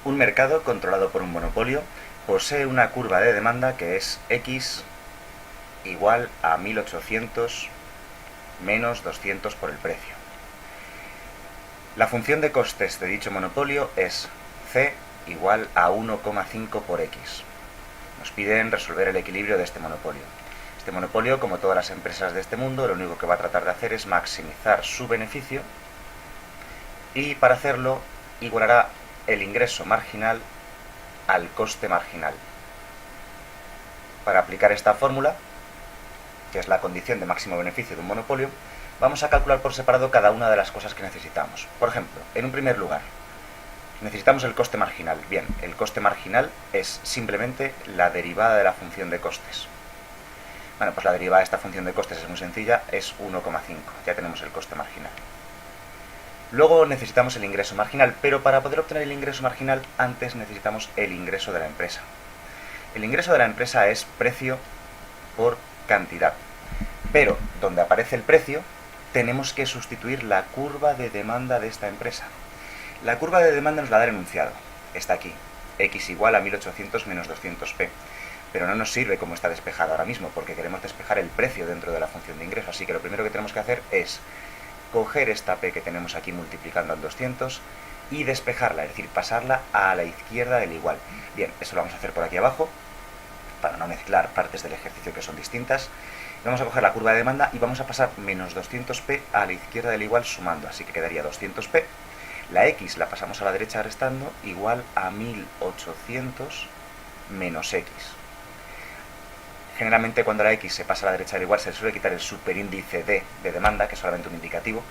Un mercado controlado por un monopolio posee una curva de demanda que es X igual a 1800 menos 200 por el precio. La función de costes de dicho monopolio es C igual a 1,5 por X. Nos piden resolver el equilibrio de este monopolio. Este monopolio, como todas las empresas de este mundo, lo único que va a tratar de hacer es maximizar su beneficio y para hacerlo igualará el ingreso marginal al coste marginal. Para aplicar esta fórmula, que es la condición de máximo beneficio de un monopolio, vamos a calcular por separado cada una de las cosas que necesitamos. Por ejemplo, en un primer lugar, necesitamos el coste marginal. Bien, el coste marginal es simplemente la derivada de la función de costes. Bueno, pues la derivada de esta función de costes es muy sencilla, es 1,5. Ya tenemos el coste marginal. Luego necesitamos el ingreso marginal, pero para poder obtener el ingreso marginal, antes necesitamos el ingreso de la empresa. El ingreso de la empresa es precio por cantidad. Pero donde aparece el precio, tenemos que sustituir la curva de demanda de esta empresa. La curva de demanda nos la da el enunciado. Está aquí. X igual a 1800 menos 200p. Pero no nos sirve como está despejada ahora mismo, porque queremos despejar el precio dentro de la función de ingreso. Así que lo primero que tenemos que hacer es coger esta p que tenemos aquí multiplicando al 200 y despejarla, es decir, pasarla a la izquierda del igual. Bien, eso lo vamos a hacer por aquí abajo, para no mezclar partes del ejercicio que son distintas. Vamos a coger la curva de demanda y vamos a pasar menos 200p a la izquierda del igual sumando, así que quedaría 200p. La x la pasamos a la derecha restando, igual a 1800 menos x. Generalmente cuando la x se pasa a la derecha del igual se suele quitar el superíndice d de demanda, que es solamente un indicativo,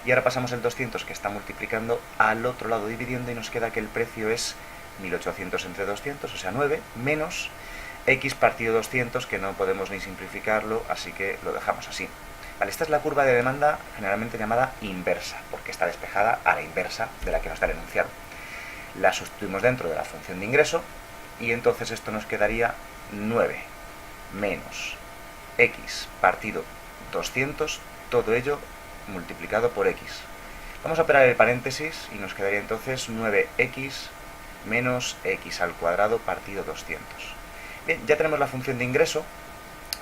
y ahora pasamos el 200 que está multiplicando al otro lado dividiendo y nos queda que el precio es 1800 entre 200, o sea 9, menos x partido 200, que no podemos ni simplificarlo, así que lo dejamos así. Vale, esta es la curva de demanda generalmente llamada inversa, porque está despejada a la inversa de la que nos da el enunciado. La sustituimos dentro de la función de ingreso y entonces esto nos quedaría 9 menos x partido 200, todo ello multiplicado por x. Vamos a operar el paréntesis y nos quedaría entonces 9x menos x al cuadrado partido 200. Bien, ya tenemos la función de ingreso,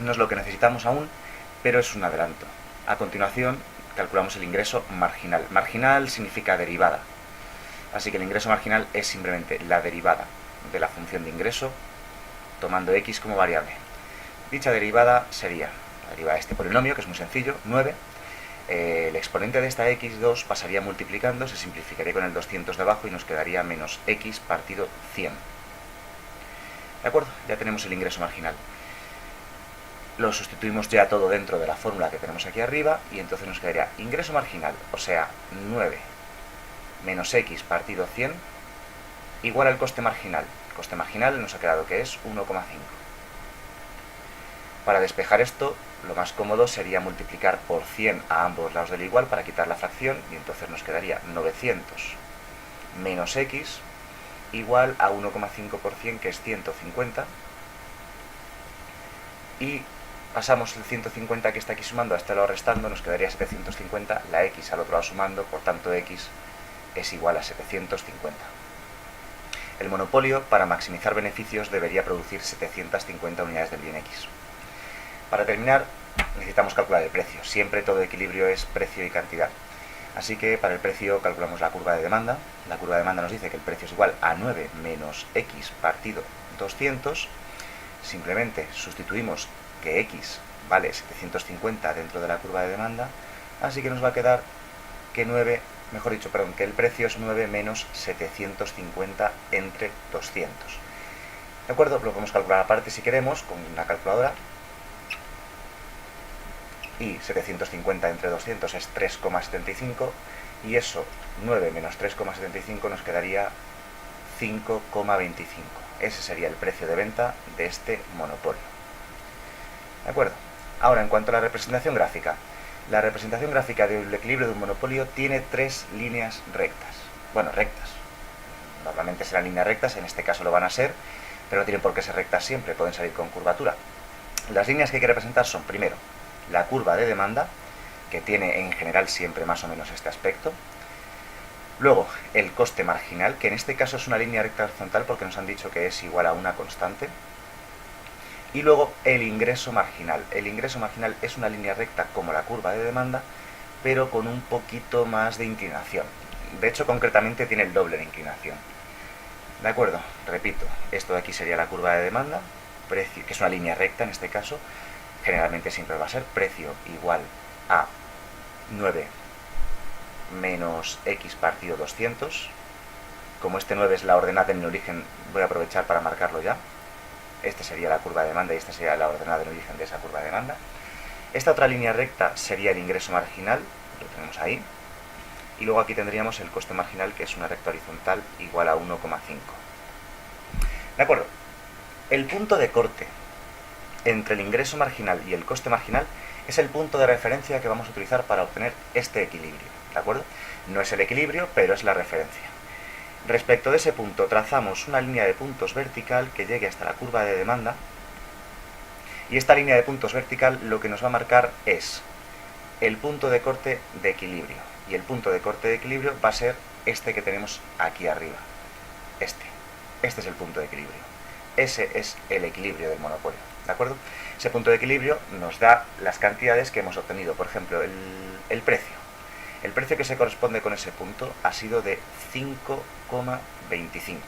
no es lo que necesitamos aún, pero es un adelanto. A continuación calculamos el ingreso marginal. Marginal significa derivada, así que el ingreso marginal es simplemente la derivada de la función de ingreso tomando x como variable. Dicha derivada sería la derivada de este polinomio, que es muy sencillo, 9. El exponente de esta x2 pasaría multiplicando, se simplificaría con el 200 de abajo y nos quedaría menos x partido 100. ¿De acuerdo? Ya tenemos el ingreso marginal. Lo sustituimos ya todo dentro de la fórmula que tenemos aquí arriba y entonces nos quedaría ingreso marginal, o sea, 9 menos x partido 100 igual al coste marginal. El coste marginal nos ha quedado que es 1,5. Para despejar esto, lo más cómodo sería multiplicar por 100 a ambos lados del igual para quitar la fracción y entonces nos quedaría 900 menos x igual a 1,5 por 100, que es 150, y pasamos el 150 que está aquí sumando a este lado restando, nos quedaría 750, la x al otro lado sumando, por tanto x es igual a 750. El monopolio, para maximizar beneficios, debería producir 750 unidades del bien x. Para terminar, necesitamos calcular el precio. Siempre todo equilibrio es precio y cantidad. Así que para el precio calculamos la curva de demanda. La curva de demanda nos dice que el precio es igual a 9 menos x partido 200. Simplemente sustituimos que x vale 750 dentro de la curva de demanda. Así que nos va a quedar que que el precio es 9 menos 750 entre 200. ¿De acuerdo? Lo podemos calcular aparte si queremos con una calculadora. Y 750 entre 200 es 3,75 y eso, 9 menos 3,75 nos quedaría 5,25. Ese sería el precio de venta de este monopolio. ¿De acuerdo? Ahora, en cuanto a la representación gráfica. La representación gráfica del equilibrio de un monopolio tiene 3 líneas rectas. Bueno, rectas. Normalmente serán líneas rectas, en este caso lo van a ser, pero no tienen por qué ser rectas siempre, pueden salir con curvatura. Las líneas que hay que representar son, primero, la curva de demanda, que tiene en general siempre más o menos este aspecto. Luego, el coste marginal, que en este caso es una línea recta horizontal porque nos han dicho que es igual a una constante. Y luego el ingreso marginal. El ingreso marginal es una línea recta como la curva de demanda, pero con un poquito más de inclinación. De hecho, concretamente tiene el doble de inclinación. ¿De acuerdo? Repito, esto de aquí sería la curva de demanda, precio, que es una línea recta en este caso. Generalmente siempre va a ser precio igual a 9 menos x partido 200. Como este 9 es la ordenada en el origen, voy a aprovechar para marcarlo ya. Esta sería la curva de demanda y esta sería la ordenada del origen de esa curva de demanda. Esta otra línea recta sería el ingreso marginal, lo tenemos ahí. Y luego aquí tendríamos el coste marginal, que es una recta horizontal igual a 1,5. ¿De acuerdo? El punto de corte entre el ingreso marginal y el coste marginal es el punto de referencia que vamos a utilizar para obtener este equilibrio. ¿De acuerdo? No es el equilibrio, pero es la referencia. Respecto de ese punto, trazamos una línea de puntos vertical que llegue hasta la curva de demanda. Y esta línea de puntos vertical lo que nos va a marcar es el punto de corte de equilibrio. Y el punto de corte de equilibrio va a ser este que tenemos aquí arriba. Este es el punto de equilibrio. Ese es el equilibrio del monopolio. ¿De acuerdo? Ese punto de equilibrio nos da las cantidades que hemos obtenido. Por ejemplo, el precio. El precio que se corresponde con ese punto ha sido de 5,25.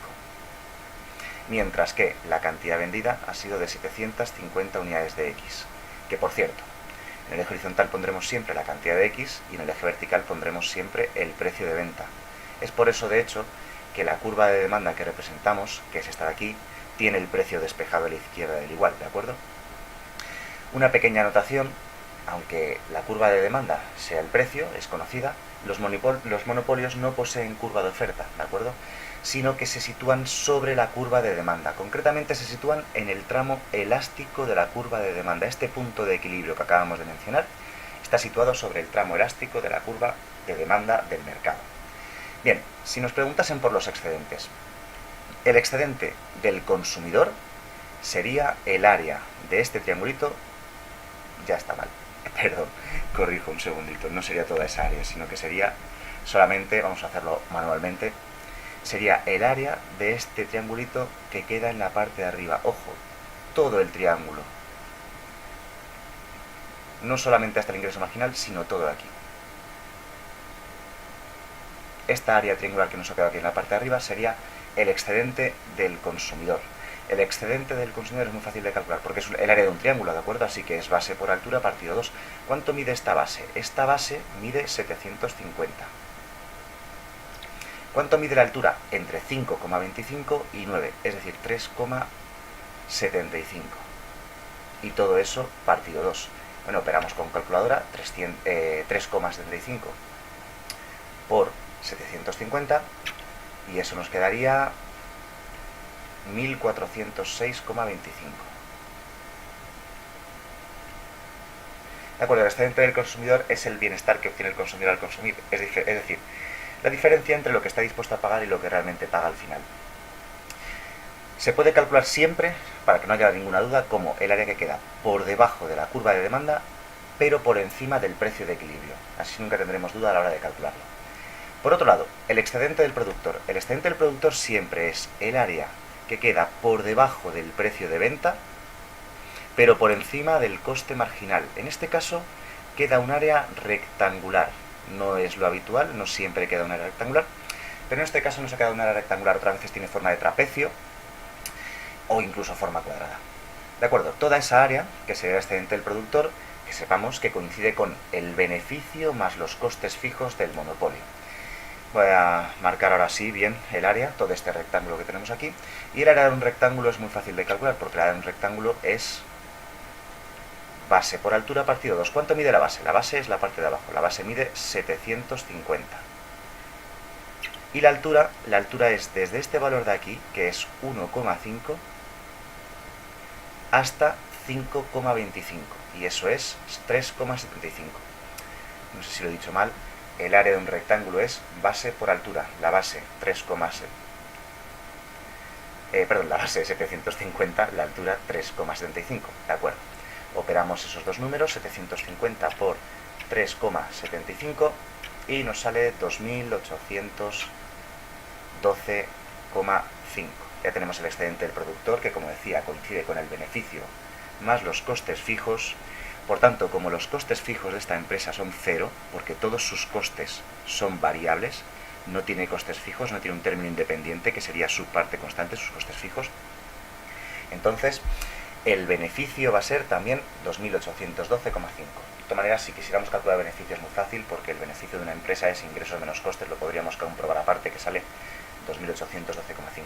Mientras que la cantidad vendida ha sido de 750 unidades de X. Que por cierto, en el eje horizontal pondremos siempre la cantidad de X y en el eje vertical pondremos siempre el precio de venta. Es por eso, de hecho, que la curva de demanda que representamos, que es esta de aquí, tiene el precio despejado a la izquierda del igual, ¿de acuerdo? Una pequeña anotación: aunque la curva de demanda sea el precio, es conocida, los monopolios no poseen curva de oferta, ¿de acuerdo? Sino que se sitúan sobre la curva de demanda. Concretamente se sitúan en el tramo elástico de la curva de demanda. Este punto de equilibrio que acabamos de mencionar está situado sobre el tramo elástico de la curva de demanda del mercado. Bien, si nos preguntasen por los excedentes, el excedente del consumidor sería el área de este triangulito. Ya está mal, perdón, corrijo un segundito, no sería toda esa área, sino que sería solamente, vamos a hacerlo manualmente, sería el área de este triangulito que queda en la parte de arriba. Ojo, todo el triángulo, no solamente hasta el ingreso marginal, sino todo aquí. Esta área triangular que nos ha quedado aquí en la parte de arriba sería el excedente del consumidor. El excedente del consumidor es muy fácil de calcular porque es el área de un triángulo, ¿de acuerdo? Así que es base por altura partido 2. ¿Cuánto mide esta base? Esta base mide 750. ¿Cuánto mide la altura? Entre 5,25 y 9, es decir, 3,75. Y todo eso partido 2. Bueno, operamos con calculadora, 3,75 por 750 y eso nos quedaría 1406,25. De acuerdo, el excedente del consumidor es el bienestar que obtiene el consumidor al consumir, es decir, la diferencia entre lo que está dispuesto a pagar y lo que realmente paga al final. Se puede calcular siempre, para que no haya ninguna duda, como el área que queda por debajo de la curva de demanda, pero por encima del precio de equilibrio. Así nunca tendremos duda a la hora de calcularlo. Por otro lado, el excedente del productor. El excedente del productor siempre es el área que queda por debajo del precio de venta, pero por encima del coste marginal. En este caso queda un área rectangular. No es lo habitual, no siempre queda un área rectangular, pero en este caso nos ha quedado un área rectangular. Otras veces tiene forma de trapecio o incluso forma cuadrada. De acuerdo, toda esa área, que sería el excedente del productor, que sepamos que coincide con el beneficio más los costes fijos del monopolio. Voy a marcar ahora sí bien el área, todo este rectángulo que tenemos aquí. Y el área de un rectángulo es muy fácil de calcular, porque el área de un rectángulo es base por altura partido 2. ¿Cuánto mide la base? La base es la parte de abajo, la base mide 750. Y la altura es desde este valor de aquí, que es 1,5, hasta 5,25. Y eso es 3,75. No sé si lo he dicho mal. El área de un rectángulo es base por altura. La base 3,7. La base es 750, la altura 3,75. ¿De acuerdo? Operamos esos dos números, 750 por 3,75, y nos sale 2.812,5. Ya tenemos el excedente del productor, que como decía coincide con el beneficio más los costes fijos. Por tanto, como los costes fijos de esta empresa son cero, porque todos sus costes son variables, no tiene costes fijos, no tiene un término independiente que sería su parte constante, sus costes fijos, entonces el beneficio va a ser también 2.812,5. De todas maneras, si quisiéramos calcular el beneficio es muy fácil, porque el beneficio de una empresa es ingresos menos costes, lo podríamos comprobar aparte, que sale 2.812,5.